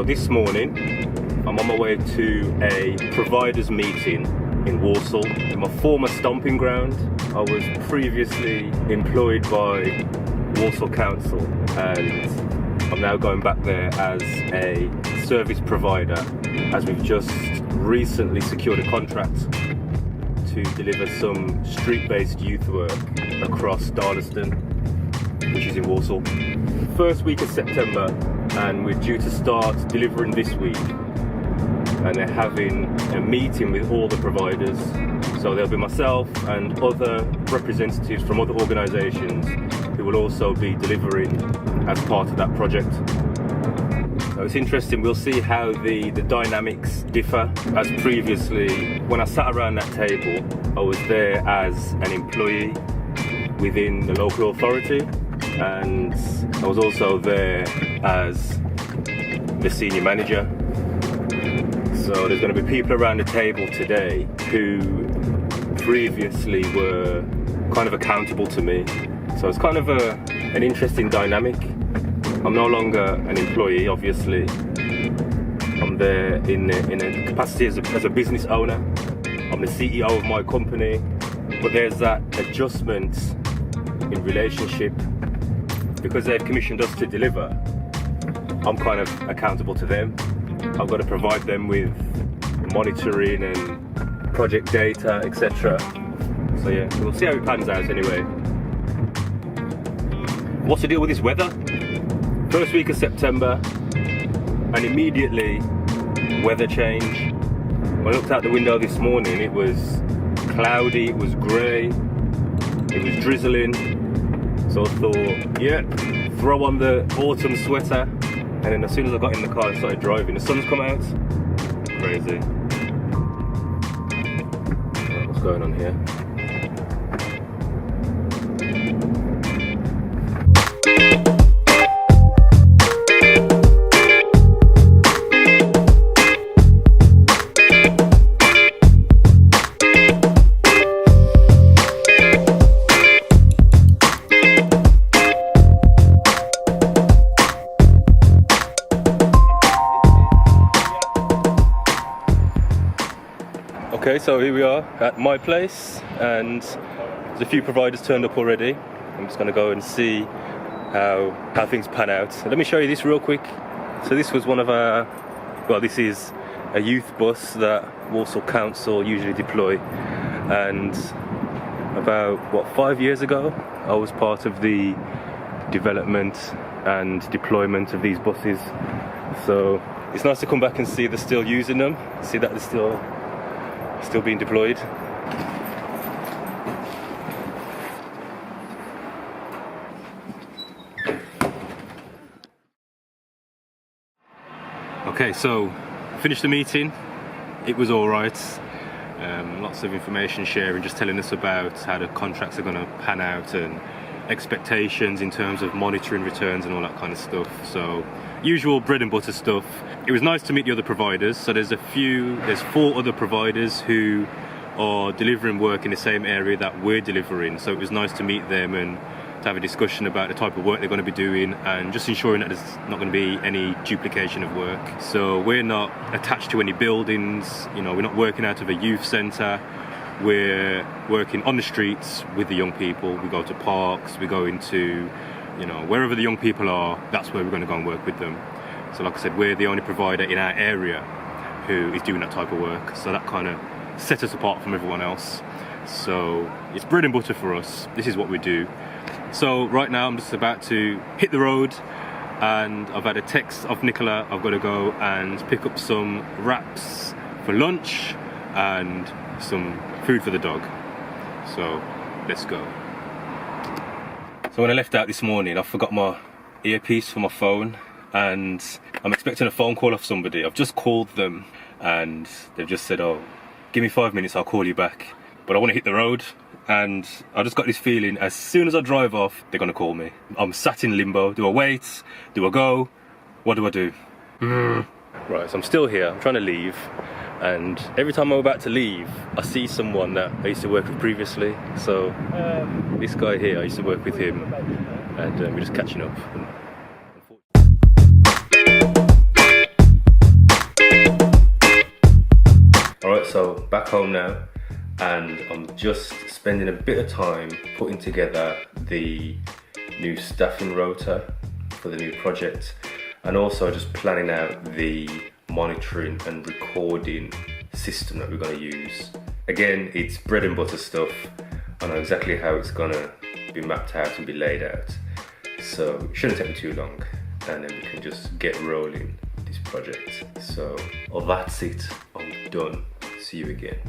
this morning I'm on my way to a providers meeting in Walsall, in my former stomping ground. I was previously employed by Walsall Council and I'm now going back there as a service provider, as we've just recently secured a contract to deliver some street-based youth work across Darlaston, which is in Walsall. First week of September, and we're due to start delivering this week, and they're having a meeting with all the providers. So there'll be myself and other representatives from other organisations who will also be delivering as part of that project. So it's interesting, we'll see how the dynamics differ. As previously, when I sat around that table, I was there as an employee within the local authority, and I was also there as the senior manager. So there's going to be people around the table today who previously were kind of accountable to me. So it's kind of an interesting dynamic. I'm no longer an employee, obviously. I'm there in a capacity as a business owner. I'm the CEO of my company, but there's that adjustment in relationship. Because they've commissioned us to deliver, I'm kind of accountable to them. I've got to provide them with monitoring and project data, etc. So yeah, we'll see how it pans out anyway. What's the deal with this weather? First week of September, and immediately weather change. When I looked out the window this morning, it was cloudy, it was grey, it was drizzling. So I thought, yeah, throw on the autumn sweater, and then as soon as I got in the car and started driving, the sun's come out. Crazy. Right, what's going on here? Okay, so here we are at my place, and there's a few providers turned up already. I'm just going to go and see how things pan out. So let me show you this real quick. So this was one of our, well, this is a youth bus that Walsall Council usually deploy, and about 5 years ago I was part of the development and deployment of these buses. So it's nice to come back and see they're still using them, see that they're still being deployed. Okay, so finished the meeting. It was all right. Lots of information sharing, just telling us about how the contracts are going to pan out and expectations in terms of monitoring returns and all that kind of stuff. So usual bread and butter stuff. It was nice to meet the other providers. So there's 4 other providers who are delivering work in the same area that we're delivering. So it was nice to meet them and to have a discussion about the type of work they're going to be doing, and just ensuring that there's not going to be any duplication of work. So we're not attached to any buildings, you know, we're not working out of a youth centre. We're working on the streets with the young people. We go to parks, we go into, you know, wherever the young people are, that's where we're going to go and work with them. So like I said, we're the only provider in our area who is doing that type of work. So that kind of sets us apart from everyone else. So it's bread and butter for us. This is what we do. So right now I'm just about to hit the road, and I've had a text of Nicola. I've got to go and pick up some wraps for lunch and some food for the dog. So let's go. So when I left out this morning, I forgot my earpiece for my phone, and I'm expecting a phone call off somebody. I've just called them and they've just said, oh, give me 5 minutes, I'll call you back. But I want to hit the road, and I just got this feeling as soon as I drive off, they're going to call me. I'm sat in limbo. Do I wait? Do I go? What do I do? Right, so I'm still here. I'm trying to leave. And every time I'm about to leave, I see someone that I used to work with previously. So this guy here, I used to work with him, and we're just catching up. back home now, and I'm just spending a bit of time putting together the new staffing rota for the new project, and also just planning out the monitoring and recording system that we're going to use. Again, it's bread and butter stuff. I know exactly how it's going to be mapped out and be laid out, so it shouldn't take me too long, and then we can just get rolling with this project. So, well, that's it. I'm done. See you again.